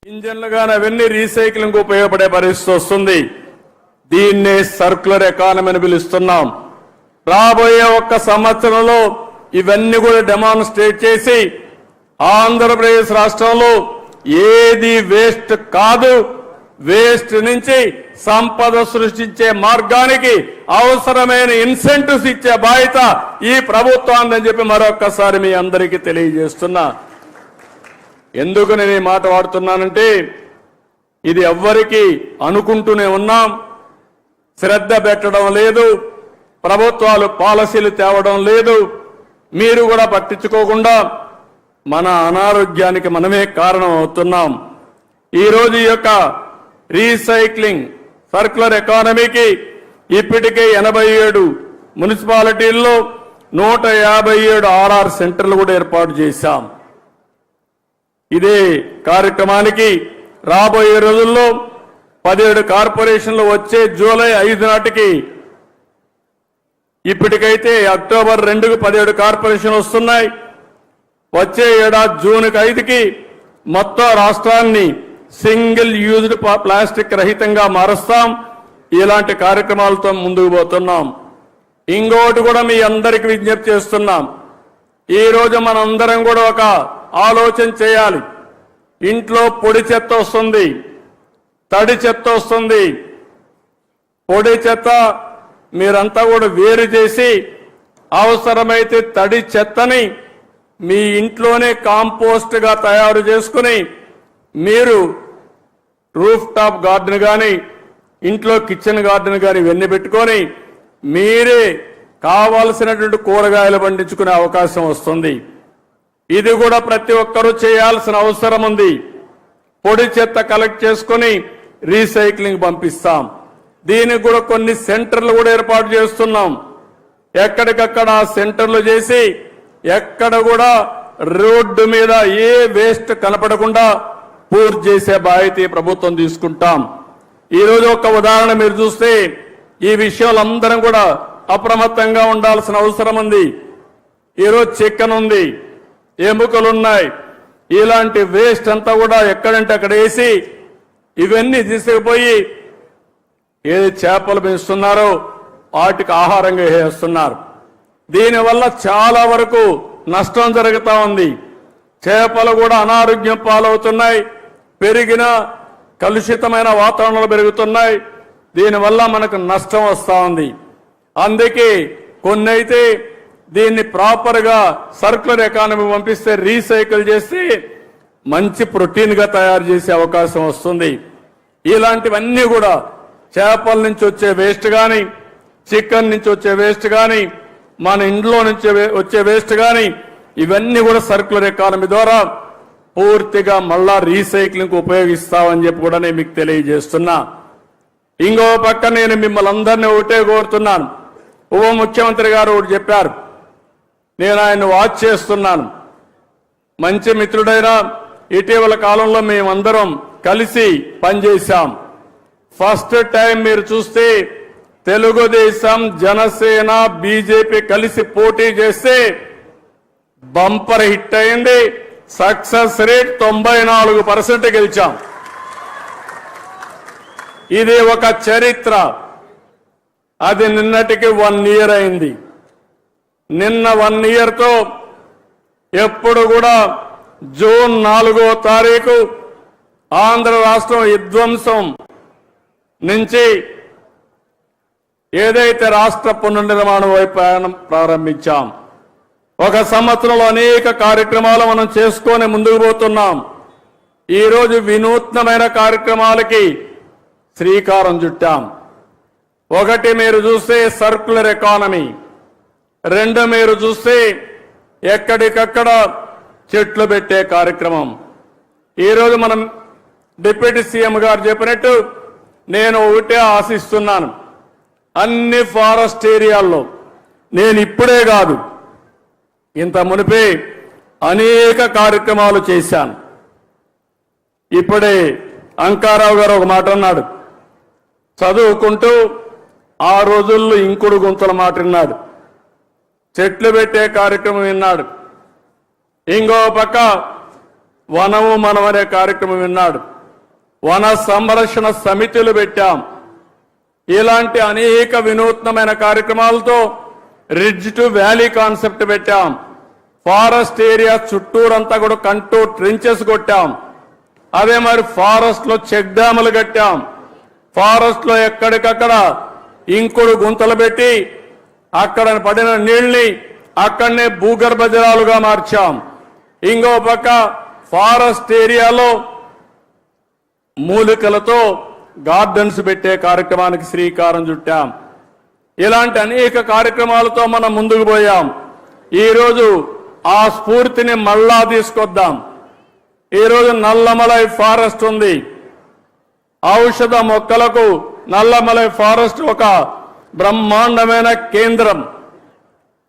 ఇంజన్లుగానే అవన్నీ రీసైక్లింగ్ ఉపయోగపడే పరిస్థితి వస్తుంది. దీన్నే సర్క్యులర్ ఎకానమీ అని పిలుస్తున్నాం. రాబోయే ఒక్క సంవత్సరంలో ఇవన్నీ కూడా డెమాన్స్ట్రేట్ చేసి ఆంధ్రప్రదేశ్ రాష్ట్రంలో ఏది వేస్ట్ కాదు, వేస్ట్ నుంచి సంపద సృష్టించే మార్గానికి అవసరమైన ఇన్సెంటివ్స్ ఇచ్చే బాధ్యత ఈ ప్రభుత్వాన్ని చెప్పి మరొక్కసారి మీ అందరికీ తెలియజేస్తున్నా. ఎందుకు నేను ఈ మాట వాడుతున్నానంటే ఇది ఎవ్వరికి అనుకుంటూనే ఉన్నాం, శ్రద్ధ పెట్టడం లేదు, ప్రభుత్వాలు పాలసీలు తేవడం లేదు, మీరు కూడా పట్టించుకోకుండా మన అనారోగ్యానికి మనమే కారణం అవుతున్నాం. ఈరోజు ఈ యొక్క రీసైక్లింగ్ సర్క్యులర్ ఎకానమీకి ఇప్పటికే 87 మున్సిపాలిటీల్లో 157 ఆర్ఆర్ సెంటర్లు కూడా ఏర్పాటు చేశాం. ఇదే కార్యక్రమానికి రాబోయే రోజుల్లో 17 కార్పొరేషన్లు వచ్చే జూలై 5 నాటికి, ఇప్పటికైతే అక్టోబర్ 2కు 17 కార్పొరేషన్లు వస్తున్నాయి. వచ్చే ఏడాది జూన్ 5కి మొత్తం రాష్ట్రాన్ని సింగిల్ యూజ్డ్ ప్లాస్టిక్ రహితంగా మారుస్తాం. ఇలాంటి కార్యక్రమాలతో ముందుకు పోతున్నాం. ఇంకోటి కూడా మీ అందరికీ విజ్ఞప్తి చేస్తున్నాం. ఈ రోజు మనందరం కూడా ఒక ఆలోచన చేయాలి. ఇంట్లో పొడి చెత్త వస్తుంది, తడి చెత్త వస్తుంది. పొడి చెత్త మీరంతా కూడా వేరు చేసి అవసరమైతే తడి చెత్తని మీ ఇంట్లోనే కాంపోస్ట్ గా తయారు చేసుకుని మీరు రూఫ్ టాప్ గార్డెన్ కానీ ఇంట్లో కిచెన్ గార్డెన్ కానీ ఇవన్నీ పెట్టుకొని మీరే కావాల్సినటువంటి కూరగాయలు పండించుకునే అవకాశం వస్తుంది. ఇది కూడా ప్రతి ఒక్కరూ చేయాల్సిన అవసరం ఉంది. పొడి చెత్త కలెక్ట్ చేసుకుని రీసైక్లింగ్ పంపిస్తాం. దీనికి కూడా కొన్ని సెంటర్లు కూడా ఏర్పాటు చేస్తున్నాం. ఎక్కడికక్కడ ఆ సెంటర్లు చేసి ఎక్కడ కూడా రోడ్డు మీద ఏ వేస్ట్ కనపడకుండా పూర్తి చేసే బాధ్యత ప్రభుత్వం తీసుకుంటాం. ఈరోజు ఒక ఉదాహరణ మీరు చూస్తే ఈ విషయాలు అందరం కూడా అప్రమత్తంగా ఉండాల్సిన అవసరం ఉంది. ఈరోజు చికెన్ ఉంది, ఎముకలున్నాయి, ఇలాంటి వేస్ట్ అంతా కూడా ఎక్కడంటే అక్కడ వేసి ఇవన్నీ తీసుకుపోయి ఏది చేపలు పెంచుతున్నారో వాటికి ఆహారంగా వేస్తున్నారు. దీనివల్ల చాలా వరకు నష్టం జరుగుతూ ఉంది. చేపలు కూడా అనారోగ్యం పాలవుతున్నాయి, పెరిగిన కలుషితమైన వాతావరణాలు పెరుగుతున్నాయి. దీనివల్ల మనకు నష్టం వస్తూ ఉంది. అందుకే కొన్ని అయితే దీన్ని ప్రాపర్గా సర్క్యులర్ ఎకానమీ పంపిస్తే రీసైకిల్ చేసి మంచి ప్రోటీన్గా తయారు చేసే అవకాశం వస్తుంది. ఇలాంటివన్నీ కూడా చేపల నుంచి వచ్చే వేస్ట్ కానీ, చికెన్ నుంచి వచ్చే వేస్ట్ కానీ, మన ఇంట్లో నుంచి వచ్చే వేస్ట్ కానీ ఇవన్నీ కూడా సర్క్యులర్ ఎకానమీ ద్వారా పూర్తిగా మళ్ళా రీసైక్లింగ్ ఉపయోగిస్తామని చెప్పి కూడా నేను మీకు తెలియజేస్తున్నా. ఇంకో పక్క నేను మిమ్మల్ని అందరినీ ఒకటే కోరుతున్నాను. ఉప ముఖ్యమంత్రి గారు ఒకటి చెప్పారు, నేను ఆయన వాచ్ చేస్తున్నాను. మంచి మిత్రుడైన ఇటీవల కాలంలో మేమందరం కలిసి పనిచేశాం. ఫస్ట్ టైం మీరు చూస్తే తెలుగుదేశం, జనసేన, బీజేపీ కలిసి పోటీ చేస్తే బంపర్ హిట్ అయింది. సక్సెస్ రేట్ 94% గెలిచాం. ఇది ఒక చరిత్ర. అది నిన్నటికి 1 year అయింది. నిన్న 1 yearతో ఎప్పుడు కూడా జూన్ 4వ తారీఖు ఆంధ్ర రాష్ట్రం విధ్వంసం నుంచి ఏదైతే రాష్ట్ర పునర్నిర్మాణం వైపు ప్రారంభించాం. ఒక సంవత్సరంలో అనేక కార్యక్రమాలు మనం చేసుకొని ముందుకు పోతున్నాం. ఈరోజు వినూత్నమైన కార్యక్రమాలకి శ్రీకారం చుట్టాం. ఒకటి మీరు చూస్తే సర్క్యులర్ ఎకానమీ, 2 మీరు చూస్తే ఎక్కడికక్కడ చెట్లు పెట్టే కార్యక్రమం. ఈరోజు మనం డిప్యూటీ సీఎం గారు చెప్పినట్టు నేను ఒకటే ఆశిస్తున్నాను, అన్ని ఫారెస్ట్ ఏరియాల్లో నేను ఇప్పుడే కాదు ఇంత మునిపే అనేక కార్యక్రమాలు చేశాను. ఇప్పుడే అంకారావు గారు ఒక మాట అన్నాడు, చదువుకుంటూ ఆ రోజుల్లో ఇంకుడు గుంతల మాట విన్నాడు, చెట్లు పెట్టే కార్యక్రమం విన్నాడు. ఇంకో పక్క వనము మనం అనే కార్యక్రమం విన్నాడు. వన సంరక్షణ సమితులు పెట్టాం. ఇలాంటి అనేక వినూత్నమైన కార్యక్రమాలతో రిడ్జ్ టు వ్యాలీ కాన్సెప్ట్ పెట్టాం. ఫారెస్ట్ ఏరియా చుట్టూరంతా కూడా కంటూర్ ట్రెంచెస్ కొట్టాం. అదే మరి ఫారెస్ట్ లో చెక్ డ్యాములు కట్టాం. ఫారెస్ట్ లో ఎక్కడికక్కడ ఇంకుడు గుంతలు పెట్టి అక్కడ పడిన నీళ్ని అక్కడనే భూగర్భ జలాలుగా మార్చాం. ఇంకో పక్క ఫారెస్ట్ ఏరియాలో మూలికలతో గార్డెన్స్ పెట్టే కార్యక్రమానికి శ్రీకారం చుట్టాం. ఇలాంటి అనేక కార్యక్రమాలతో మనం ముందుకు పోయాం. ఈరోజు ఆ స్ఫూర్తిని మళ్ళా తీసుకొద్దాం. ఈరోజు నల్లమలై ఫారెస్ట్ ఉంది. ఔషధ మొక్కలకు నల్లమలై ఫారెస్ట్ ఒక బ్రహ్మాండమైన కేంద్రం.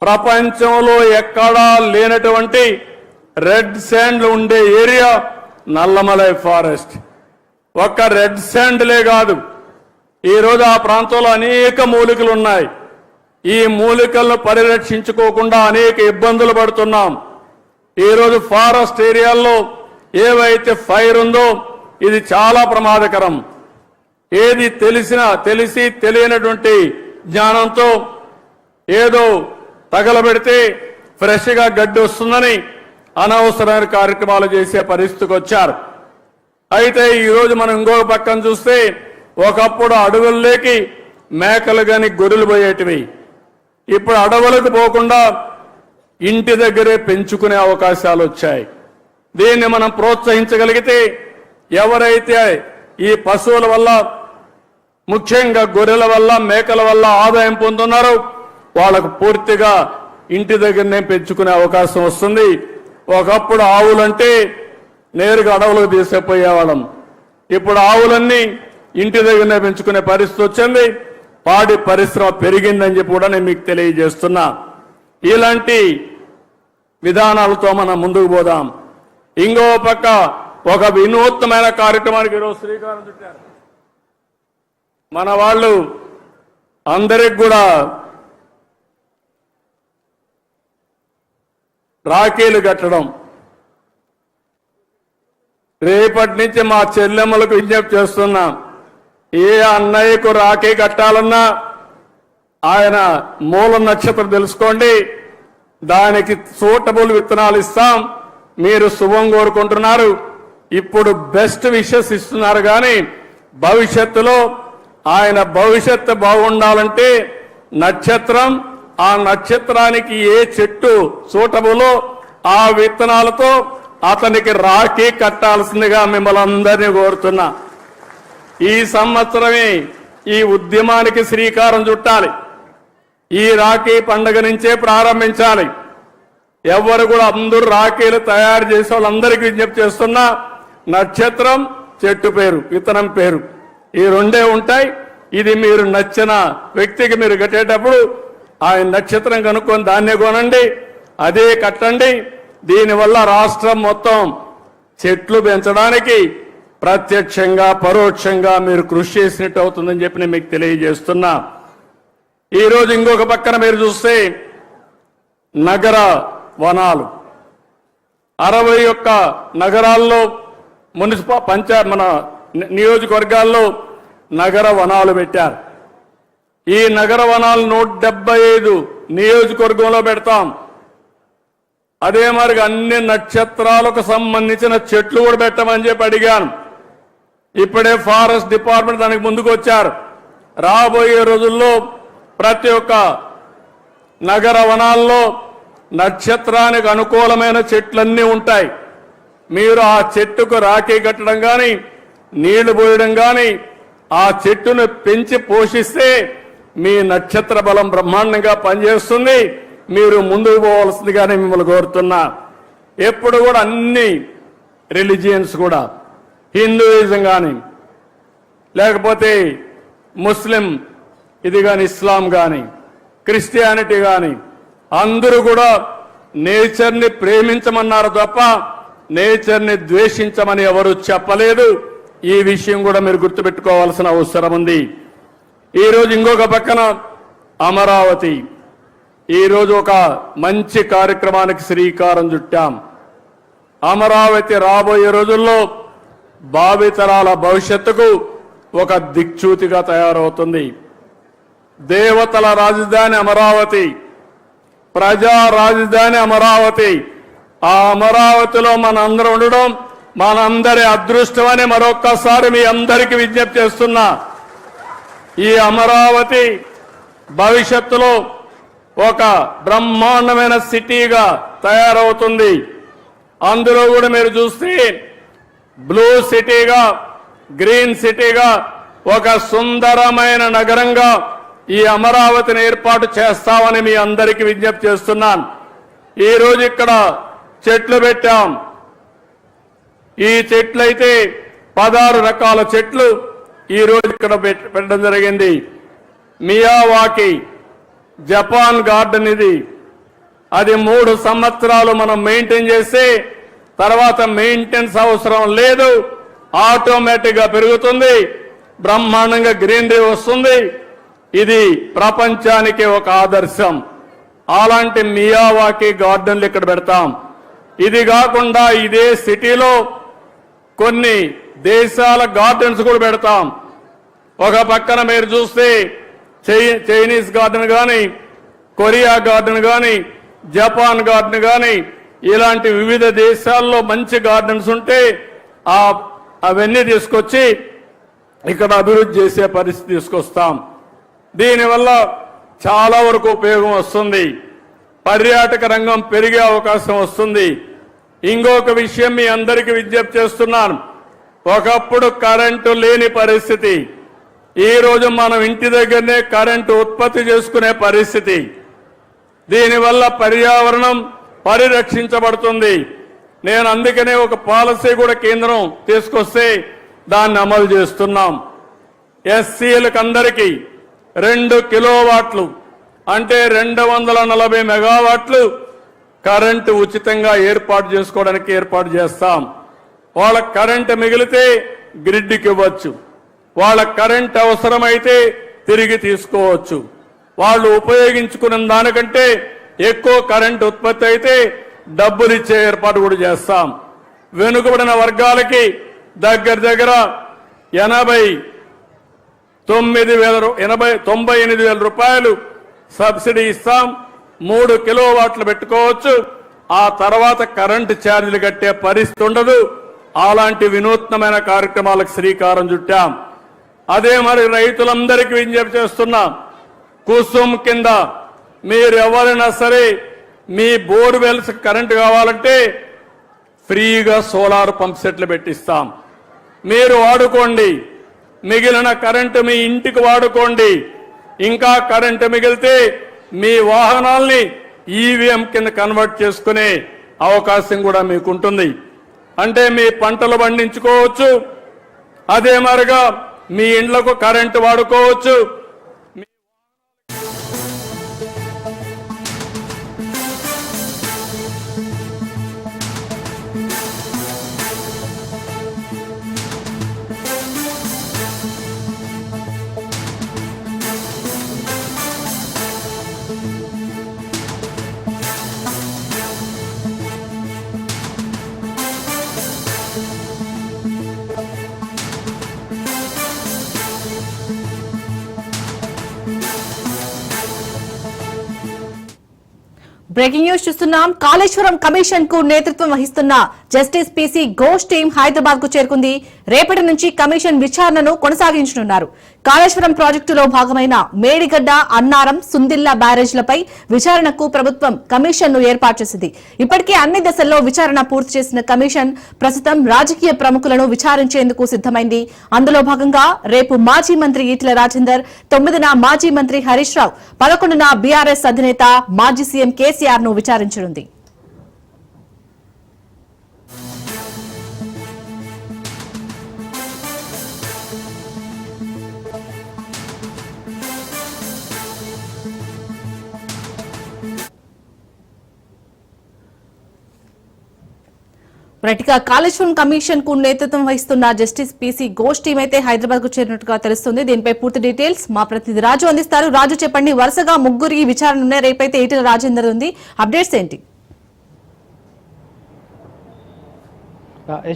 ప్రపంచంలో ఎక్కడా లేనటువంటి రెడ్ శాండ్లు ఉండే ఏరియా నల్లమలై ఫారెస్ట్. ఒక్క రెడ్ శాండ్లే కాదు, ఈరోజు ఆ ప్రాంతంలో అనేక మూలికలు ఉన్నాయి. ఈ మూలికలను పరిరక్షించుకోకుండా అనేక ఇబ్బందులు పడుతున్నాం. ఈరోజు ఫారెస్ట్ ఏరియాల్లో ఏవైతే ఫైర్ ఉందో ఇది చాలా ప్రమాదకరం. ఏది తెలిసి తెలియనటువంటి జ్ఞానంతో ఏదో తగలబెడితే ఫ్రెష్గా గడ్డి వస్తుందని అనవసరమైన కార్యక్రమాలు చేసే పరిస్థితికి వచ్చారు. అయితే ఈరోజు మనం ఇంకొక పక్కన చూస్తే ఒకప్పుడు అడవుల్లోకి మేకలు గాని గొర్రెలు పోయేటివి. ఇప్పుడు అడవులకు పోకుండా ఇంటి దగ్గరే పెంచుకునే అవకాశాలు వచ్చాయి. దీన్ని మనం ప్రోత్సహించగలిగితే ఎవరైతే ఈ పశువుల వల్ల ముఖ్యంగా గొర్రెల వల్ల మేకల వల్ల ఆదాయం పొందుతున్నారో వాళ్ళకు పూర్తిగా ఇంటి దగ్గరనే పెంచుకునే అవకాశం వస్తుంది. ఒకప్పుడు ఆవులంటే నేరుగా అడవులకు తీసుకుపోయేవాళ్ళం. ఇప్పుడు ఆవులన్నీ ఇంటి దగ్గరనే పెంచుకునే పరిస్థితి వచ్చింది. పాడి పరిశ్రమ పెరిగిందని చెప్పి కూడా నేను మీకు తెలియజేస్తున్నా. ఇలాంటి విధానాలతో మనం ముందుకు పోదాం. ఇంకో పక్క ఒక వినూత్నమైన కార్యక్రమానికి ఈరోజు శ్రీకారం చుట్టారు. మన వాళ్ళు అందరికి కూడా రాఖీలు కట్టడం. రేపటి నుంచి మా చెల్లెమ్మలకు విజ్ఞప్తి చేస్తున్నాం. ఏ అన్నయ్యకు రాఖీ కట్టాలన్నా ఆయన మూల నక్షత్రం తెలుసుకోండి, దానికి సూటబుల్ విత్తనాలు ఇస్తాం. మీరు శుభం కోరుకుంటున్నారు, ఇప్పుడు బెస్ట్ విషెస్ ఇస్తున్నారు. కానీ భవిష్యత్తులో ఆయన భవిష్యత్తు బాగుండాలంటే నక్షత్రం, ఆ నక్షత్రానికి ఏ చెట్టు సూటబులో ఆ విత్తనాలతో అతనికి రాఖీ కట్టాల్సిందిగా మిమ్మల్ని అందరినీ కోరుతున్నా. ఈ సంవత్సరమే ఈ ఉద్యమానికి శ్రీకారం చుట్టాలి. ఈ రాఖీ పండుగ నుంచే ప్రారంభించాలి. ఎవరు కూడా అందరూ రాఖీలు తయారు చేసే వాళ్ళందరికీ విజ్ఞప్తి చేస్తున్నా, నక్షత్రం, చెట్టు పేరు, విత్తనం పేరు, ఈ రెండే ఉంటాయి. ఇది మీరు నచ్చిన వ్యక్తికి మీరు కట్టేటప్పుడు ఆయన నక్షత్రం కనుక్కొని దాన్నే కొనండి, అదే కట్టండి. దీనివల్ల రాష్ట్రం మొత్తం చెట్లు పెంచడానికి ప్రత్యక్షంగా పరోక్షంగా మీరు కృషి చేసినట్టు అవుతుందని చెప్పి నేను మీకు తెలియజేస్తున్నా. ఈరోజు ఇంకొక పక్కన మీరు చూస్తే నగర వనాలు 61 నగరాల్లో మన నియోజకవర్గాల్లో నగర వనాలు పెట్టారు. ఈ నగర వనాలు 175 నియోజకవర్గంలో పెడతాం. అదే మరి అన్ని నక్షత్రాలకు సంబంధించిన చెట్లు కూడా పెట్టమని చెప్పి అడిగాను. ఇప్పుడే ఫారెస్ట్ డిపార్ట్మెంట్ దానికి ముందుకు వచ్చారు. రాబోయే రోజుల్లో ప్రతి ఒక్క నగర వనాల్లో నక్షత్రానికి అనుకూలమైన చెట్లన్నీ ఉంటాయి. మీరు ఆ చెట్టుకు రాఖీ కట్టడం కానీ నీళ్లు పోయడం కానీ ఆ చెట్టును పెంచి పోషిస్తే మీ నక్షత్ర బలం బ్రహ్మాండంగా పనిచేస్తుంది. మీరు ముందుకు పోవాల్సిందిగానే మిమ్మల్ని కోరుతున్నా. ఎప్పుడు కూడా అన్ని రిలీజియన్స్ కూడా, హిందూయిజం కానీ లేకపోతే ముస్లిం ఇది కానీ ఇస్లాం కానీ క్రిస్టియానిటీ కానీ అందరూ కూడా నేచర్ని ప్రేమించమన్నారు తప్ప నేచర్ని ద్వేషించమని ఎవరు చెప్పలేదు. ఈ విషయం కూడా మీరు గుర్తుపెట్టుకోవాల్సిన అవసరం ఉంది. ఈరోజు ఇంకొక పక్కన అమరావతి, ఈరోజు ఒక మంచి కార్యక్రమానికి శ్రీకారం చుట్టాం. అమరావతి రాబోయే రోజుల్లో భావితరాల భవిష్యత్తుకు ఒక దిక్చూతిగా తయారవుతుంది. దేవతల రాజధాని అమరావతి, ప్రజా రాజధాని అమరావతి. ఆ అమరావతిలో మనందరం ఉండడం మనందరి అదృష్టమని మరొక్కసారి మీ అందరికీ విజ్ఞప్తి చేస్తున్నా. ఈ అమరావతి భవిష్యత్తులో ఒక బ్రహ్మాండమైన సిటీగా తయారవుతుంది. అందులో కూడా మీరు చూస్తే బ్లూ సిటీగా, గ్రీన్ సిటీగా, ఒక సుందరమైన నగరంగా ఈ అమరావతిని ఏర్పాటు చేస్తామని మీ అందరికీ విజ్ఞప్తి చేస్తున్నాను. ఈరోజు ఇక్కడ చెట్లు పెట్టాం. ఈ చెట్లయితే 16 రకాల చెట్లు ఈరోజు ఇక్కడ పెట్టడం జరిగింది. మియావాకి జపాన్ గార్డెన్ ఇది. అది 3 సంవత్సరాలు మనం మెయింటైన్ చేస్తే తర్వాత మెయింటెనెన్స్ అవసరం లేదు, ఆటోమేటిక్ గా పెరుగుతుంది, బ్రహ్మాండంగా గ్రీనరీ వస్తుంది. ఇది ప్రపంచానికి ఒక ఆదర్శం. అలాంటి మియావాకి గార్డెన్లు ఇక్కడ పెడతాం. ఇది కాకుండా ఇదే సిటీలో కొన్ని దేశాల గార్డెన్స్ కూడా పెడతాం. ఒక పక్కన మీరు చూస్తే చైనీస్ గార్డెన్ కానీ, కొరియా గార్డెన్ కానీ, జపాన్ గార్డెన్ కానీ, ఇలాంటి వివిధ దేశాల్లో మంచి గార్డెన్స్ ఉంటే అవన్నీ తీసుకొచ్చి ఇక్కడ అభివృద్ధి చేసే పరిస్థితి తీసుకొస్తాం. దీనివల్ల చాలా వరకు ఉపయోగం వస్తుంది. పర్యాటక రంగం పెరిగే అవకాశం వస్తుంది. ఇంకొక విషయం మీ అందరికీ విజ్ఞప్తి చేస్తున్నాను. ఒకప్పుడు కరెంటు లేని పరిస్థితి, ఈ రోజు మనం ఇంటి దగ్గరనే కరెంటు ఉత్పత్తి చేసుకునే పరిస్థితి. దీనివల్ల పర్యావరణం పరిరక్షించబడుతుంది. నేను అందుకనే ఒక పాలసీ కూడా కేంద్రం తీసుకొస్తే దాన్ని అమలు చేస్తున్నాం. ఎస్సీలకు అందరికీ 2 కిలోవాట్లు అంటే 240 మెగావాట్లు కరెంటు ఉచితంగా ఏర్పాటు చేసుకోవడానికి ఏర్పాటు చేస్తాం. వాళ్ళ కరెంటు మిగిలితే గ్రిడ్కి ఇవ్వచ్చు, వాళ్ళ కరెంట్ అవసరమైతే తిరిగి తీసుకోవచ్చు. వాళ్ళు ఉపయోగించుకున్న దానికంటే ఎక్కువ కరెంట్ ఉత్పత్తి అయితే డబ్బులు ఇచ్చే ఏర్పాటు కూడా చేస్తాం. వెనుకబడిన వర్గాలకి దగ్గర 98,000 రూపాయలు సబ్సిడీ ఇస్తాం. 3 కిలోవాట్లు పెట్టుకోవచ్చు. ఆ తర్వాత కరెంటు ఛార్జీలు కట్టే పరిస్థితి ఉండదు. అలాంటి వినూత్నమైన కార్యక్రమాలకు శ్రీకారం చుట్టాం. అదే మరి రైతులందరికీ విజ్ఞప్తి చేస్తున్నాం. కుసుమ్ కింద మీరు ఎవరైనా సరే మీ బోర్వెల్స్ కరెంటు కావాలంటే ఫ్రీగా సోలార్ పంప్ సెట్లు పెట్టిస్తాం. మీరు వాడుకోండి, మిగిలిన కరెంటు మీ ఇంటికి వాడుకోండి. ఇంకా కరెంటు మిగిలితే మీ వాహనాల్ని ఈవీఎం కింద కన్వర్ట్ చేసుకునే అవకాశం కూడా మీకు ఉంటుంది. అంటే మీ పంటలు పండించుకోవచ్చు, అదే మరిగా మీ ఇండ్లకు కరెంటు వాడుకోవచ్చు. బ్రేకింగ్ న్యూస్ చూస్తున్నాం. కాళేశ్వరం కమిషన్ కు నేతృత్వం వహిస్తున్న justice PC Ghosh team Hyderabad కు చేరుకుంది. రేపటి నుంచి కమిషన్ విచారణను కొనసాగించనున్నారు. కాళేశ్వరం ప్రాజెక్టులో భాగమైన మేడిగడ్డ, అన్నారం, సుందిల్లా బ్యారేజ్లపై విచారణకు ప్రభుత్వం కమిషన్ ను ఏర్పాటు చేసింది. ఇప్పటికే అన్ని దశల్లో విచారణ పూర్తి చేసిన కమిషన్ ప్రస్తుతం రాజకీయ ప్రముఖులను విచారించేందుకు సిద్దమైంది. అందులో భాగంగా రేపు మాజీ మంత్రి ఈటెల రాజేందర్, 9న మాజీ మంత్రి హరీష్ రావు, 11న బీఆర్ఎస్ అధినేత మాజీ సీఎం కేసీఆర్ ను విచారించనుంది. కాళేశ్వరం కమిషన్ కు నేతృత్వం వహిస్తున్న జస్టిస్ పీసీ ఘోష్ టీం అయితే హైదరాబాద్ కు చేరినట్టుగా తెలుస్తుంది. దీనిపై పూర్తి డీటెయిల్స్ మా ప్రతినిధి రాజు అందిస్తారు. రాజు, చెప్పండి, వరుసగా 3 విచారణ ఉన్నాయి. రేపైతే ఈటెల రాజేందర్ ఉంది. అప్డేట్స్ ఏంటి?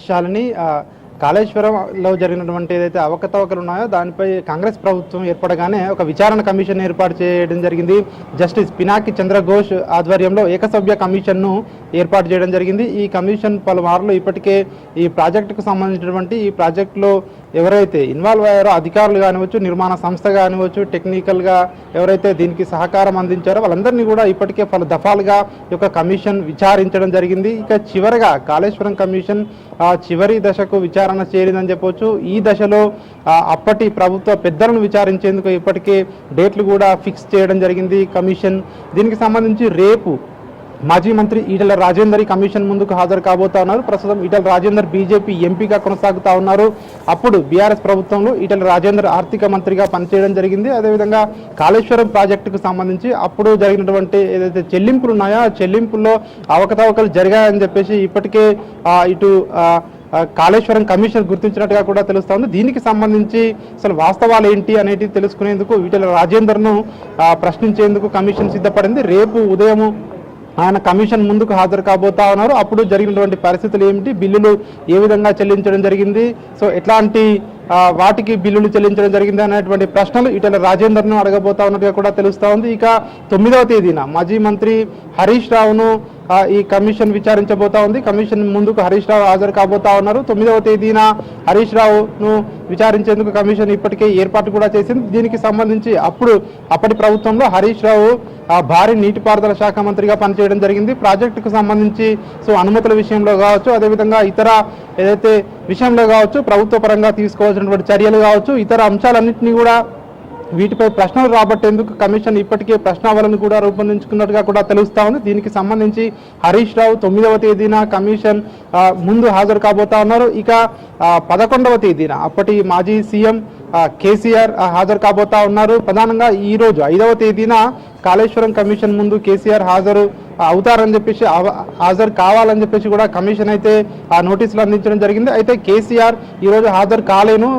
శాలిని, కాళేశ్వరంలో జరిగినటువంటి ఏదైతే అవకతవకలు ఉన్నాయో దానిపై కాంగ్రెస్ ప్రభుత్వం ఏర్పడగానే ఒక విచారణ కమిషన్ ఏర్పాటు చేయడం జరిగింది. జస్టిస్ పినాకి చంద్రఘోష్ ఆధ్వర్యంలో ఏకసభ్య కమిషన్ను ఏర్పాటు చేయడం జరిగింది. ఈ కమిషన్ పలుమార్లు ఇప్పటికే ఈ ప్రాజెక్టుకు సంబంధించినటువంటి ఈ ప్రాజెక్టులో ఎవరైతే ఇన్వాల్వ్ అయ్యారో అధికారులు కానివచ్చు, నిర్మాణ సంస్థ కానివచ్చు, టెక్నికల్గా ఎవరైతే దీనికి సహకారం అందించారో వాళ్ళందరినీ కూడా ఇప్పటికే పలు దఫాలుగా ఈ యొక్క కమిషన్ విచారించడం జరిగింది. ఇక చివరగా కాళేశ్వరం కమిషన్ చివరి దశకు విచారణ చేరిందని చెప్పొచ్చు. ఈ దశలో అప్పటి ప్రభుత్వ పెద్దలను విచారించేందుకు ఇప్పటికే డేట్లు కూడా ఫిక్స్ చేయడం జరిగింది కమిషన్. దీనికి సంబంధించి రేపు మాజీ మంత్రి ఈటెల రాజేందర్ కమిషన్ ముందుకు హాజరు కాబోతా ఉన్నారు. ప్రస్తుతం ఈటెల రాజేందర్ బీజేపీ ఎంపీగా కొనసాగుతా ఉన్నారు. అప్పుడు బీఆర్ఎస్ ప్రభుత్వంలో ఈటెల రాజేందర్ ఆర్థిక మంత్రిగా పనిచేయడం జరిగింది. అదేవిధంగా కాళేశ్వరం ప్రాజెక్టుకు సంబంధించి అప్పుడు జరిగినటువంటి ఏదైతే చెల్లింపులు ఉన్నాయో ఆ చెల్లింపుల్లో అవకతవకలు జరిగాయని చెప్పేసి ఇప్పటికే ఇటు కాళేశ్వరం కమిషన్ గుర్తించినట్టుగా కూడా తెలుస్తోంది. దీనికి సంబంధించి అసలు వాస్తవాలు ఏంటి అనేది తెలుసుకునేందుకు ఈటెల రాజేందర్ను ప్రశ్నించేందుకు కమిషన్ సిద్ధపడింది. రేపు ఉదయం ఆయన కమిషన్ ముందుకు హాజరు కాబోతా ఉన్నారు. అప్పుడు జరిగినటువంటి పరిస్థితులు ఏమిటి, బిల్లులు ఏ విధంగా చెల్లించడం జరిగింది, సో ఎట్లాంటి వాటికి బిల్లులు చెల్లించడం జరిగింది అనేటువంటి ప్రశ్నలు ఈటెల రాజేందర్ను అడగబోతా ఉన్నట్టుగా కూడా తెలుస్తూ ఉంది. ఇక 9వ తేదీన మాజీ మంత్రి హరీష్ రావును ఈ కమిషన్ విచారించబోతా ఉంది. కమిషన్ ముందుకు హరీష్ రావు హాజరు కాబోతా ఉన్నారు. 9వ తేదీన హరీష్ రావును విచారించేందుకు కమిషన్ ఇప్పటికే ఏర్పాటు కూడా చేసింది. దీనికి సంబంధించి అప్పటి ప్రభుత్వంలో హరీష్ రావు భారీ నీటిపారుదల శాఖ మంత్రిగా పనిచేయడం జరిగింది. ప్రాజెక్టుకు సంబంధించి అనుమతుల విషయంలో కావచ్చు, అదేవిధంగా ఇతర ఏదైతే విషయంలో కావచ్చు, ప్రభుత్వ పరంగా తీసుకోవాల్సినటువంటి చర్యలు కావచ్చు, ఇతర అంశాలన్నింటినీ కూడా వీటిపై ప్రశ్నలు రాబట్టేందుకు కమిషన్ ఇప్పటికే ప్రశ్నావళిని కూడా రూపొందించుకున్నట్టుగా కూడా తెలుస్తా ఉంది. దీనికి సంబంధించి హరీష్ రావు 9వ తేదీన కమిషన్ ముందు హాజరు కాబోతా ఉన్నారు. ఇక 11వ తేదీన అప్పటి మాజీ సీఎం కేసీఆర్ హాజరు కాబోతా ఉన్నారు. ప్రధానంగా ఈ రోజు 5వ తేదీన కాళేశ్వరం కమిషన్ ముందు కేసీఆర్ హాజరు అవుతారని చెప్పేసి, హాజరు కావాలని చెప్పేసి కూడా కమిషన్ అయితే నోటీసులు అందించడం జరిగింది. అయితే కేసీఆర్ ఈరోజు హాజరు కాలేను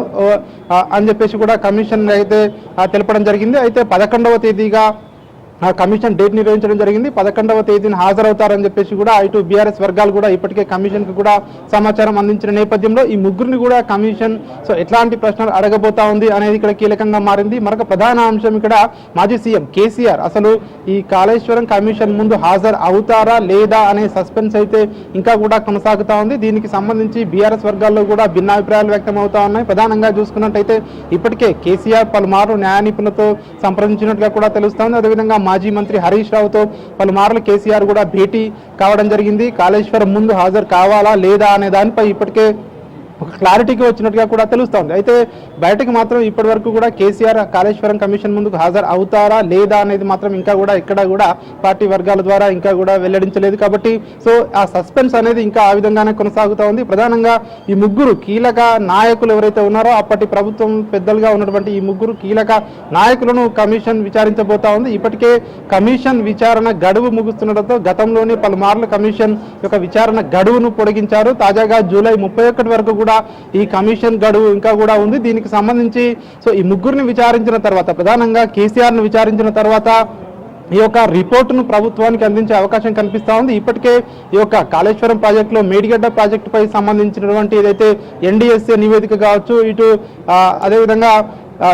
అని చెప్పేసి కూడా కమిషన్ అయితే తెలపడం జరిగింది. అయితే 11వ తేదీగా కమిషన్ డేట్ నిర్వహించడం జరిగింది. 11వ తేదీన హాజరవుతారని చెప్పేసి కూడా ఇటు బీఆర్ఎస్ వర్గాలు కూడా ఇప్పటికే కమిషన్కు కూడా సమాచారం అందించిన నేపథ్యంలో ఈ ముగ్గురిని కూడా కమిషన్ ఎట్లాంటి ప్రశ్నలు అడగబోతా ఉంది అనేది ఇక్కడ కీలకంగా మారింది. మరొక ప్రధాన అంశం ఇక్కడ మాజీ సీఎం కేసీఆర్ అసలు ఈ కాళేశ్వరం కమిషన్ ముందు హాజరు అవుతారా లేదా అనే సస్పెన్స్ అయితే ఇంకా కూడా కొనసాగుతా ఉంది. దీనికి సంబంధించి బీఆర్ఎస్ వర్గాల్లో కూడా భిన్నాభిప్రాయాలు వ్యక్తం అవుతా ఉన్నాయి. ప్రధానంగా చూసుకున్నట్టయితే ఇప్పటికే కేసీఆర్ పలుమార్లు న్యాయ నిపుణులతో సంప్రదించినట్టుగా కూడా తెలుస్తోంది. అదేవిధంగా మాజీ మంత్రి హరీష్ రావుతో పలుమార్లు కేసీఆర్ కూడా భేటీ కావడం జరిగింది. కాళేశ్వరం ముందు హాజరు కావాలా లేదా అనే దానిపై ఇప్పటికే ఒక క్లారిటీకి వచ్చినట్టుగా కూడా తెలుస్తోంది. అయితే బయటకు మాత్రం ఇప్పటి వరకు కూడా కేసీఆర్ కాళేశ్వరం కమిషన్ ముందుకు హాజరు అవుతారా లేదా అనేది మాత్రం ఇంకా కూడా ఇక్కడ కూడా పార్టీ వర్గాల ద్వారా ఇంకా కూడా వెల్లడించలేదు. కాబట్టి ఆ సస్పెన్స్ అనేది ఇంకా ఆ విధంగానే కొనసాగుతూ ఉంది. ప్రధానంగా ఈ ముగ్గురు కీలక నాయకులు ఎవరైతే ఉన్నారో అప్పటి ప్రభుత్వం పెద్దలుగా ఉన్నటువంటి ఈ ముగ్గురు కీలక నాయకులను కమిషన్ విచారించబోతా ఉంది. ఇప్పటికే కమిషన్ విచారణ గడువు ముగుస్తుండటంతో గతంలోనే పలుమార్లు కమిషన్ యొక్క విచారణ గడువును పొడిగించారు. తాజాగా జూలై 31 వరకు కూడా ఈ కమిషన్ గడువు ఇంకా కూడా ఉంది. దీనికి సంబంధించి ఈ ముగ్గురిని విచారించిన తర్వాత, ప్రధానంగా కేసీఆర్ ను విచారించిన తర్వాత ఈ యొక్క రిపోర్టును ప్రభుత్వానికి అందించే అవకాశం కనిపిస్తా ఉంది. ఇప్పటికే ఈ యొక్క కాళేశ్వరం ప్రాజెక్టులో మేడిగడ్డ ప్రాజెక్టుపై సంబంధించినటువంటి ఏదైతే ఎన్డీఎస్ఏ నివేదిక కావచ్చు, ఇటు అదేవిధంగా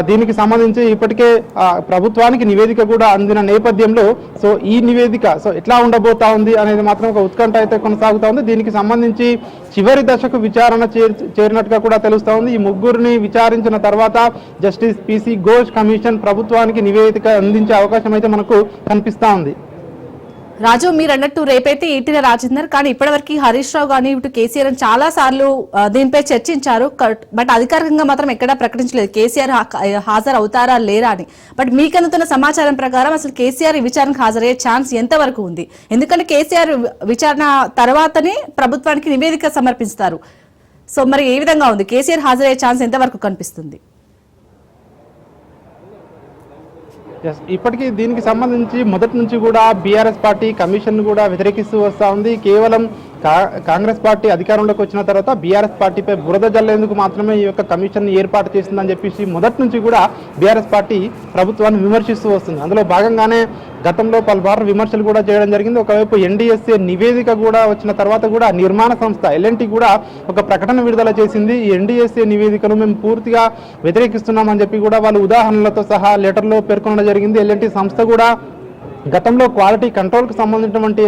దీనికి సంబంధించి ఇప్పటికే ప్రభుత్వానికి నివేదిక కూడా అందిన నేపథ్యంలో ఈ నివేదిక ఎట్లా ఉండబోతా ఉంది అనేది మాత్రం ఒక ఉత్కంఠ అయితే కొనసాగుతా ఉంది. దీనికి సంబంధించి చివరి దశకు విచారణ చేరినట్టుగా కూడా తెలుస్తా ఉంది. ఈ ముగ్గురిని విచారించిన తర్వాత జస్టిస్ పిసి ఘోష్ కమిషన్ ప్రభుత్వానికి నివేదిక అందించే అవకాశం అయితే మనకు కనిపిస్తా ఉంది. రాజు, మీరు అన్నట్టు రేపైతే ఈటెల రాజేందర్, కానీ ఇప్పటివరకు హరీష్ రావు కానీ ఇటు కేసీఆర్ చాలా సార్లు దీనిపై చర్చించారు. బట్ అధికారికంగా మాత్రం ఎక్కడా ప్రకటించలేదు కేసీఆర్ హాజరు అవుతారా లేరా అని. బట్ మీకు అందుతున్న సమాచారం ప్రకారం అసలు కేసీఆర్ విచారణకు హాజరయ్యే ఛాన్స్ ఎంతవరకు ఉంది? ఎందుకంటే కేసీఆర్ విచారణ తర్వాతనే ప్రభుత్వానికి నివేదిక సమర్పిస్తారు. మరి ఏ విధంగా ఉంది? కేసీఆర్ హాజరయ్యే ఛాన్స్ ఎంతవరకు కనిపిస్తుంది? ఇప్పటికీ దీనికి సంబంధించి మొదటి నుంచి కూడా బీఆర్ఎస్ పార్టీ కమిషన్ కూడా వ్యతిరేకిస్తూ వస్తూ ఉంది. కేవలం కాంగ్రెస్ పార్టీ అధికారంలోకి వచ్చిన తర్వాత బీఆర్ఎస్ పార్టీపై బురద జల్లేందుకు మాత్రమే ఈ యొక్క కమిషన్ ఏర్పాటు చేసిందని చెప్పేసి మొదటి నుంచి కూడా బీఆర్ఎస్ పార్టీ ప్రభుత్వాన్ని విమర్శిస్తూ వస్తుంది. అందులో భాగంగానే గతంలో పలుమార్లు విమర్శలు కూడా చేయడం జరిగింది. ఒకవైపు ఎన్డీఎస్ఏ నివేదిక కూడా వచ్చిన తర్వాత కూడా నిర్మాణ సంస్థ ఎల్ఎన్టీ కూడా ఒక ప్రకటన విడుదల చేసింది. ఈ ఎన్డీఎస్ఏ నివేదికను మేము పూర్తిగా వ్యతిరేకిస్తున్నామని చెప్పి కూడా వాళ్ళు ఉదాహరణలతో సహా లెటర్లో పేర్కొనడం జరిగింది. ఎల్ఎన్టీ సంస్థ కూడా గతంలో క్వాలిటీ కంట్రోల్కి సంబంధించినటువంటి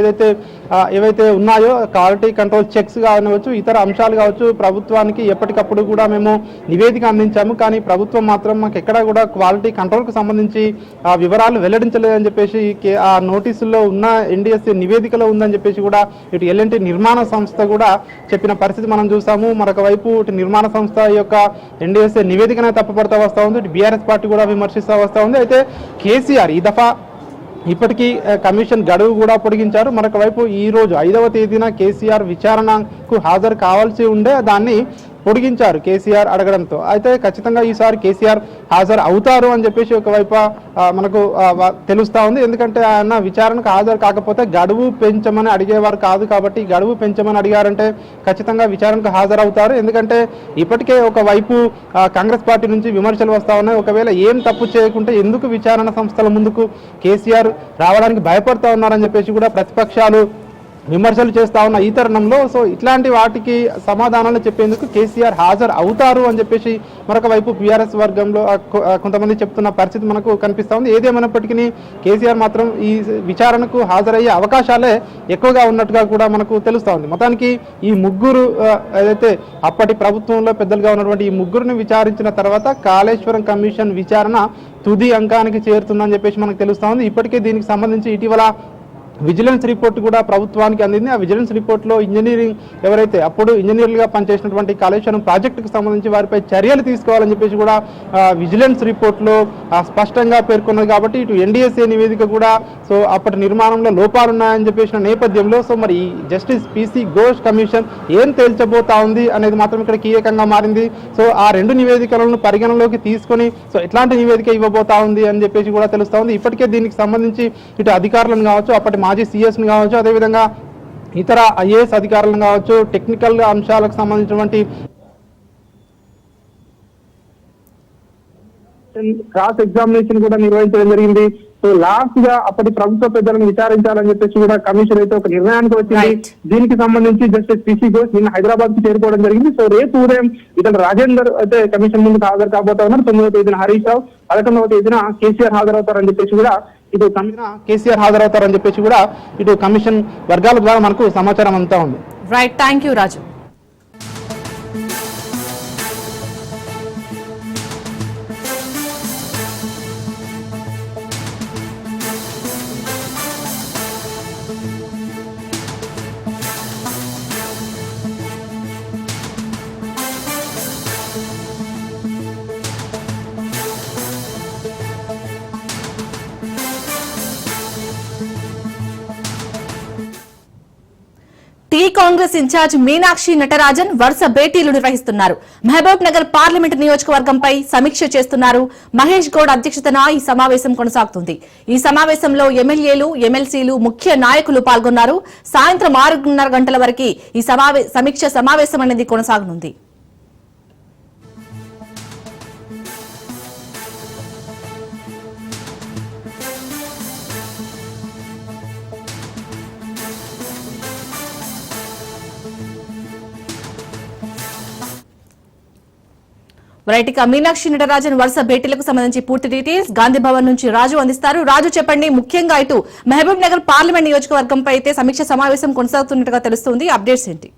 ఏవైతే ఉన్నాయో క్వాలిటీ కంట్రోల్ చెక్స్ కావచ్చు, ఇతర అంశాలు కావచ్చు, ప్రభుత్వానికి ఎప్పటికప్పుడు కూడా మేము నివేదిక అందించాము. కానీ ప్రభుత్వం మాత్రం మాకు ఎక్కడా కూడా క్వాలిటీ కంట్రోల్కి సంబంధించి ఆ వివరాలు వెల్లడించలేదని చెప్పేసి ఆ నోటీసుల్లో ఉన్న ఎన్డీఎస్ఏ నివేదికలో ఉందని చెప్పేసి కూడా ఇటు ఎల్ఎన్టీ నిర్మాణ సంస్థ కూడా చెప్పిన పరిస్థితి మనం చూసాము. మరొక వైపు ఇటు నిర్మాణ సంస్థ యొక్క ఎన్డీఎస్ఏ నివేదికనే తప్పుపడతా వస్తూ ఉంది. ఇటు బీఆర్ఎస్ పార్టీ కూడా విమర్శిస్తూ వస్తూ ఉంది. అయితే కేసీఆర్ ఈ దఫా ఇప్పటికీ కమిషన్ గడువు కూడా పొడిగించారు. మరొక వైపు ఈ రోజు 5వ తేదీన కేసీఆర్ విచారణకు హాజరు కావాల్సి ఉండే దాన్ని పొడిగించారు కేసీఆర్ అడగడంతో. అయితే ఖచ్చితంగా ఈసారి కేసీఆర్ హాజరు అవుతారు అని చెప్పేసి ఒకవైపు మనకు తెలుస్తూ ఉంది. ఎందుకంటే ఆయన విచారణకు హాజరు కాకపోతే గడువు పెంచమని అడిగేవారు కాదు. కాబట్టి గడువు పెంచమని అడిగారంటే ఖచ్చితంగా విచారణకు హాజరవుతారు. ఎందుకంటే ఇప్పటికే ఒకవైపు కాంగ్రెస్ పార్టీ నుంచి విమర్శలు వస్తూ ఉన్నాయి. ఒకవేళ ఏం తప్పు చేయకుంటే ఎందుకు విచారణ సంస్థల ముందుకు కేసీఆర్ రావడానికి భయపడుతూ ఉన్నారని చెప్పేసి కూడా ప్రతిపక్షాలు విమర్శలు చేస్తా ఉన్న ఈ తరుణంలో సో ఇట్లాంటి వాటికి సమాధానాలు చెప్పేందుకు కేసీఆర్ హాజరు అవుతారు అని చెప్పేసి మరొక వైపు బీఆర్ఎస్ వర్గంలో కొంతమంది చెప్తున్న పరిస్థితి మనకు కనిపిస్తూ ఉంది. ఏదేమైనప్పటికీ కేసీఆర్ మాత్రం ఈ విచారణకు హాజరయ్యే అవకాశాలే ఎక్కువగా ఉన్నట్టుగా కూడా మనకు తెలుస్తూ ఉంది. మొత్తానికి ఈ ముగ్గురు ఏదైతే అప్పటి ప్రభుత్వంలో పెద్దలుగా ఉన్నటువంటి ఈ ముగ్గురిని విచారించిన తర్వాత కాళేశ్వరం కమిషన్ విచారణ తుది అంకానికి చేరుతుందని చెప్పేసి మనకు తెలుస్తూ ఉంది. ఇప్పటికే దీనికి సంబంధించి ఇటీవల విజిలెన్స్ రిపోర్ట్ కూడా ప్రభుత్వానికి అందింది. ఆ విజిలెన్స్ రిపోర్ట్లో ఇంజనీరింగ్ ఎవరైతే అప్పుడు ఇంజనీర్లుగా పనిచేసినటువంటి కాళేశ్వరం ప్రాజెక్టుకు సంబంధించి వారిపై చర్యలు తీసుకోవాలని చెప్పేసి కూడా విజిలెన్స్ రిపోర్ట్లో స్పష్టంగా పేర్కొన్నది. కాబట్టి ఇటు ఎన్డీఎస్ఏ నివేదిక కూడా సో అప్పటి నిర్మాణంలో లోపాలున్నాయని చెప్పేసిన నేపథ్యంలో సో మరి జస్టిస్ పీసీ ఘోష్ కమిషన్ ఏం తేల్చబోతా ఉంది అనేది మాత్రం ఇక్కడ కీలకంగా మారింది. సో ఆ రెండు నివేదికలను పరిగణలోకి తీసుకొని సో ఎట్లాంటి నివేదిక ఇవ్వబోతా ఉంది అని చెప్పేసి కూడా తెలుస్తూ ఉంది. ఇప్పటికే దీనికి సంబంధించి ఇటు అధికారులను కావచ్చు, అప్పటి మాజీ సీఎస్ని కావచ్చు, అదేవిధంగా ఇతర ఐఏఎస్ అధికారులను కావచ్చు, టెక్నికల్ అంశాలకు సంబంధించినటువంటి క్రాస్ ఎగ్జామినేషన్ కూడా నిర్వహించడం జరిగింది. సో లాస్ట్ గా అప్పటి ప్రభుత్వ పెద్దలను విచారించాలని చెప్పేసి కూడా కమిషన్ అయితే ఒక నిర్ణయానికి వచ్చింది. దీనికి సంబంధించి జస్టిస్ పీసీ ఘోష్ నిన్న హైదరాబాద్ కి చేరుకోవడం జరిగింది. సో రేపు ఉదయం ఇతను రాజేందర్ అయితే కమిషన్ ముందుకు హాజరు కాబోతా ఉన్నారు. 9వ తేదీన హరీష్ రావు, 11వ తేదీన కేసీఆర్ హాజరవుతారని చెప్పేసి కూడా ఇటు కమిషన్ వర్గాల ద్వారా మనకు సమాచారం అంతా ఉంది. Right, thank you Raju. T Congress incharge Meenakshi Natarajan వరుస భేటీలు నిర్వహిస్తున్నారు. మహబూబ్ నగర్ పార్లమెంటు నియోజకవర్గంపై సమీక్ష చేస్తున్నారు. మహేష్ గౌడ్ అధ్యక్షతన ఈ సమావేశం కొనసాగుతుంది. ఈ సమావేశంలో ఎమ్మెల్యేలు, ఎమ్మెల్సీలు, ముఖ్య నాయకులు పాల్గొన్నారు. సాయంత్రం 6:30 గంటల వరకు ఈ సమీక్ష సమావేశం అనేది కొనసాగనుంది. రైట్, మీనాక్షి నటరాజన్ వరుస భేటీలకు సంబంధించి పూర్తి డీటెయిల్స్ గాంధీ భవన్ నుంచి రాజు అందిస్తారు. రాజు చెప్పండి, ముఖ్యంగా ఇటు మహబూబ్ నగర్ పార్లమెంట్ నియోజకవర్గంపై అయితే సమీక్ష సమావేశం కొనసాగుతున్నట్టుగా తెలుస్తుంది. అప్డేట్స్ ఏంటి?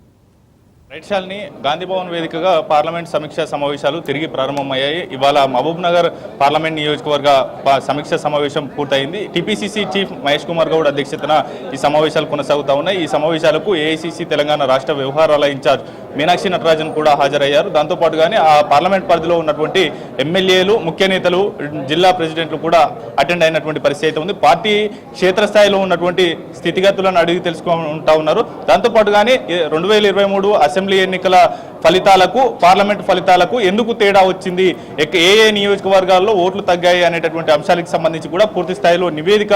రైట్ శాలిని, గాంధీ భవన్ వేదికగా పార్లమెంట్ సమీక్ష సమావేశాలు తిరిగి ప్రారంభమయ్యాయి. ఇవాళ మహబూబ్ నగర్ పార్లమెంట్ నియోజకవర్గ సమీక్ష సమావేశం పూర్తయింది. టీపీసీసీ చీఫ్ మహేష్ కుమార్ గౌడ్ అధ్యక్షతన ఈ సమావేశాలు కొనసాగుతా ఉన్నాయి. ఈ సమావేశాలకు ఏఐసీసీ తెలంగాణ రాష్ట్ర వ్యవహారాల ఇన్ఛార్జ్ మీనాక్షి నటరాజన్ కూడా హాజరయ్యారు. దాంతోపాటుగానే ఆ పార్లమెంట్ పరిధిలో ఉన్నటువంటి ఎమ్మెల్యేలు, ముఖ్య నేతలు, జిల్లా ప్రెసిడెంట్లు కూడా అటెండ్ అయినటువంటి పరిస్థితి అయితే ఉంది. పార్టీ క్షేత్రస్థాయిలో ఉన్నటువంటి స్థితిగతులను అడిగి తెలుసుకుంటా ఉన్నారు. దాంతోపాటుగానే 2023 అసెంబ్లీ ఎన్నికల ఫలితాలకు పార్లమెంట్ ఫలితాలకు ఎందుకు తేడా వచ్చింది, ఏ నియోజకవర్గాల్లో ఓట్లు తగ్గాయి అనేటటువంటి అంశాలకు సంబంధించి కూడా పూర్తి స్థాయిలో నివేదిక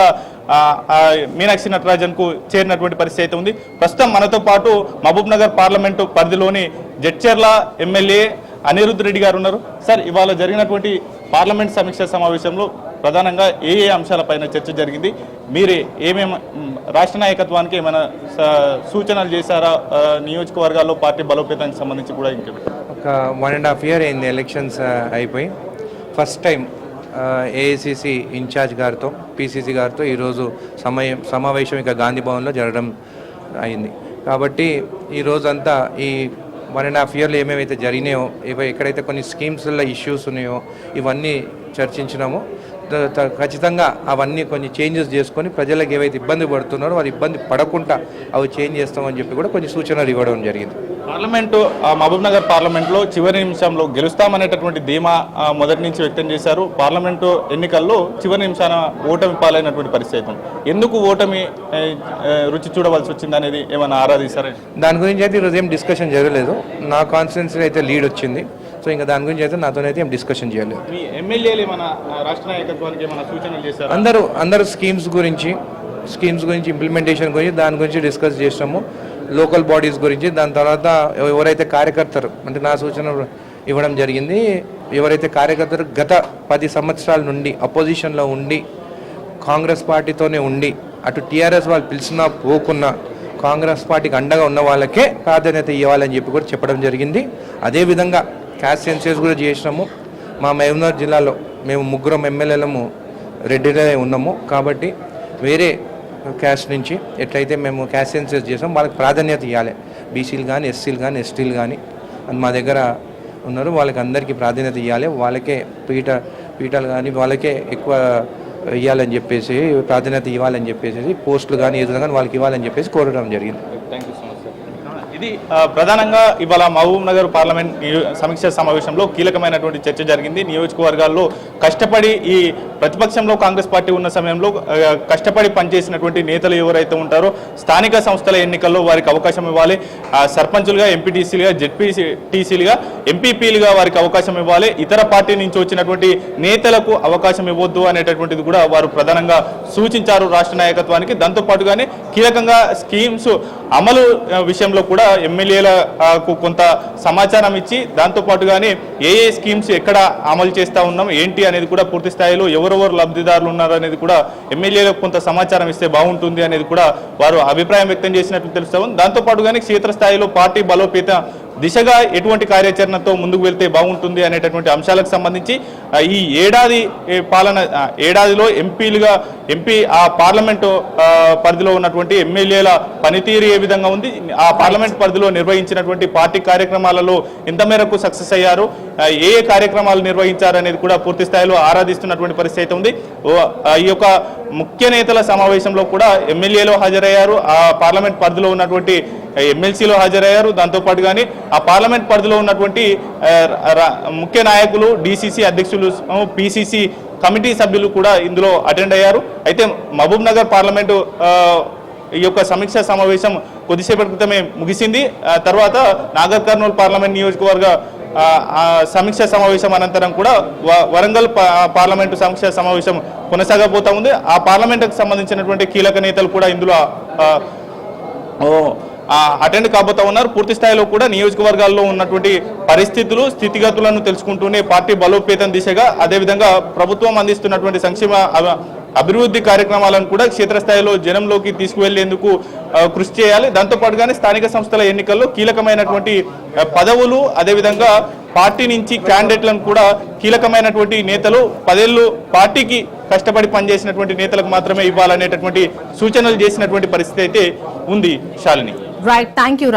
మీనాక్షి నటరాజన్కు చేరినటువంటి పరిస్థితి అయితే ఉంది. ప్రస్తుతం మనతో పాటు మహబూబ్ నగర్ పార్లమెంటు పరిధిలోని జడ్చర్ల ఎమ్మెల్యే అనిరుద్ రెడ్డి గారు ఉన్నారు. సార్, ఇవాళ జరిగినటువంటి పార్లమెంట్ సమీక్ష సమావేశంలో ప్రధానంగా ఏ అంశాలపైన చర్చ జరిగింది, మీరే ఏమేమి రాష్ట్ర నాయకత్వానికి ఏమైనా సూచనలు చేశారా, నియోజకవర్గాల్లో పార్టీ బలోపేతానికి సంబంధించి కూడా ఇంకా ఒక 1.5 year అయింది ఎలక్షన్స్ అయిపోయి. ఫస్ట్ టైం ఏఐసిసి ఇన్ఛార్జ్ గారితో పిసిసి గారితో ఈరోజు సమావేశం ఇక గాంధీ భవన్లో జరగడం అయింది. కాబట్టి ఈరోజంతా ఈ 1.5 yearలో ఏమేమైతే జరిగినాయో, ఎక్కడైతే కొన్ని స్కీమ్స్లో ఇష్యూస్ ఉన్నాయో ఇవన్నీ చర్చించినామో, ఖచ్చితంగా అవన్నీ కొన్ని చేంజెస్ చేసుకొని ప్రజలకు ఏవైతే ఇబ్బంది పడుతున్నారో వారు ఇబ్బంది పడకుండా అవి చేంజ్ చేస్తామని చెప్పి కూడా కొన్ని సూచనలు ఇవ్వడం జరిగింది. పార్లమెంటు మహబూబ్ నగర్ పార్లమెంట్లో చివరి నిమిషంలో గెలుస్తామనేటటువంటి ధీమా మొదటి నుంచి వ్యక్తం చేశారు. పార్లమెంటు ఎన్నికల్లో చివరి నిమిషాన ఓటమి పాలైనటువంటి పరిస్థితి, ఎందుకు ఓటమి రుచి చూడవలసి వచ్చింది అనేది ఏమైనా ఆరాధిస్తారా? దాని గురించి అయితే ఈరోజు ఏం డిస్కషన్ జరగలేదు. నా కాన్స్టిట్యున్సీలో అయితే లీడ్ వచ్చింది. సో ఇంకా దాని గురించి అయితే నాతోనైతే ఏం డిస్కషన్ చేయలేదు. మీ ఎమ్మెల్యేలు ఏమైనా రాష్ట్ర నాయకత్వానికి ఏమైనా సూచనలు చేశారు? అందరూ స్కీమ్స్ గురించి ఇంప్లిమెంటేషన్ గురించి దాని గురించి డిస్కస్ చేసాము. లోకల్ బాడీస్ గురించి, దాని తర్వాత ఎవరైతే కార్యకర్తలు అంటే నా సూచన ఇవ్వడం జరిగింది. ఎవరైతే కార్యకర్తలు గత 10 సంవత్సరాల నుండి అపోజిషన్లో ఉండి కాంగ్రెస్ పార్టీతోనే ఉండి అటు టీఆర్ఎస్ వాళ్ళు పిలిచినా పోకున్నా కాంగ్రెస్ పార్టీకి అండగా ఉన్న వాళ్ళకే ప్రాధాన్యత ఇవ్వాలని చెప్పి కూడా చెప్పడం జరిగింది. అదేవిధంగా క్యాస్ట్ సెన్సెస్ కూడా చేసినాము. మా మహబూబ్నగర్ జిల్లాలో మేము 3 ఎమ్మెల్యేలము రెడ్డిలో ఉన్నాము. కాబట్టి వేరే క్యాస్ట్ నుంచి ఎట్లయితే మేము క్యాస్ట్ సెన్సెస్ చేసాం వాళ్ళకి ప్రాధాన్యత ఇవ్వాలి. బీసీలు కానీ, ఎస్సీలు కానీ, ఎస్టీలు కానీ మా దగ్గర ఉన్నారు, వాళ్ళకి అందరికీ ప్రాధాన్యత ఇవ్వాలి. వాళ్ళకే పీఠాలు కానీ వాళ్ళకే ఎక్కువ ఇవ్వాలని చెప్పేసి, ప్రాధాన్యత ఇవ్వాలని చెప్పేసి, పోస్టులు కానీ ఏదైనా కానీ వాళ్ళకి ఇవ్వాలని చెప్పేసి కోరడం జరిగింది. Thank you so much. ఇది ప్రధానంగా ఇవాళ మహబూబ్ నగర్ పార్లమెంట్ సమీక్ష సమావేశంలో కీలకమైనటువంటి చర్చ జరిగింది. నియోజకవర్గాల్లో కష్టపడి ఈ ప్రతిపక్షంలో కాంగ్రెస్ పార్టీ ఉన్న సమయంలో కష్టపడి పనిచేసినటువంటి నేతలు ఎవరైతే ఉంటారో స్థానిక సంస్థల ఎన్నికల్లో వారికి అవకాశం ఇవ్వాలి. సర్పంచులుగా, ఎంపీటీసీలుగా, జెడ్పీటీసీలుగా, ఎంపీపీలుగా వారికి అవకాశం ఇవ్వాలి. ఇతర పార్టీ నుంచి వచ్చినటువంటి నేతలకు అవకాశం ఇవ్వద్దు అనేటటువంటిది కూడా వారు ప్రధానంగా సూచించారు రాష్ట్ర నాయకత్వానికి. దాంతోపాటుగానే కీలకంగా స్కీమ్స్ అమలు విషయంలో కూడా ఎమ్మెల్యేలకు కొంత సమాచారం ఇచ్చి దాంతోపాటుగానే ఏ స్కీమ్స్ ఎక్కడ అమలు చేస్తూ ఉన్నాం ఏంటి అనేది కూడా పూర్తి స్థాయిలో ఎవరెవరు లబ్ధిదారులు ఉన్నారు అనేది కూడా ఎమ్మెల్యేలకు కొంత సమాచారం ఇస్తే బాగుంటుంది అనేది కూడా వారు అభిప్రాయం వ్యక్తం చేసినట్లు తెలుస్తా ఉంది. దాంతోపాటుగానే క్షేత్రస్థాయిలో పార్టీ బలోపేత దిశగా ఎటువంటి కార్యాచరణతో ముందుకు వెళ్తే బాగుంటుంది అనేటటువంటి అంశాలకు సంబంధించి ఈ ఏడాదిలో ఎంపీ ఆ పార్లమెంటు పరిధిలో ఉన్నటువంటి ఎమ్మెల్యేల పనితీరు ఏ విధంగా ఉంది, ఆ పార్లమెంట్ పరిధిలో నిర్వహించినటువంటి పార్టీ కార్యక్రమాలలో ఎంత మేరకు సక్సెస్ అయ్యారు, ఏ కార్యక్రమాలు నిర్వహించారు అనేది కూడా పూర్తి స్థాయిలో ఆరాధిస్తున్నటువంటి పరిస్థితి ఉంది. ఈ యొక్క ముఖ్య నేతల సమావేశంలో కూడా ఎమ్మెల్యేలు హాజరయ్యారు, ఆ పార్లమెంట్ పరిధిలో ఉన్నటువంటి ఎమ్మెల్సీలో హాజరయ్యారు. దాంతోపాటుగానే ఆ పార్లమెంట్ పరిధిలో ఉన్నటువంటి ముఖ్య నాయకులు, డిసిసి అధ్యక్షులు, పిసిసి కమిటీ సభ్యులు కూడా ఇందులో అటెండ్ అయ్యారు. అయితే మహబూబ్ నగర్ పార్లమెంటు ఈ యొక్క సమీక్ష సమావేశం కొద్దిసేపటి క్రితమే ముగిసింది. తర్వాత నాగర్ కర్నూలు పార్లమెంట్ నియోజకవర్గ సమీక్ష సమావేశం అనంతరం కూడా వరంగల్ పార్లమెంటు సమీక్ష సమావేశం కొనసాగబోతా ఉంది. ఆ పార్లమెంటుకు సంబంధించినటువంటి కీలక నేతలు కూడా ఇందులో అటెండ్ కాబోతా ఉన్నారు. పూర్తి స్థాయిలో కూడా నియోజకవర్గాల్లో ఉన్నటువంటి పరిస్థితులు, స్థితిగతులను తెలుసుకుంటూనే పార్టీ బలోపేతం దిశగా, అదేవిధంగా ప్రభుత్వం అందిస్తున్నటువంటి సంక్షేమ అభివృద్ధి కార్యక్రమాలను కూడా క్షేత్రస్థాయిలో జనంలోకి తీసుకువెళ్లేందుకు కృషి చేయాలి. దాంతోపాటుగానే స్థానిక సంస్థల ఎన్నికల్లో కీలకమైనటువంటి పదవులు, అదేవిధంగా పార్టీ నుంచి క్యాండిడేట్లను కూడా కీలకమైనటువంటి నేతలు 10 ఏళ్ళు పార్టీకి కష్టపడి పనిచేసినటువంటి నేతలకు మాత్రమే ఇవ్వాలనేటటువంటి సూచనలు చేసినటువంటి పరిస్థితి అయితే ఉంది. శాలిని. Right, thank you.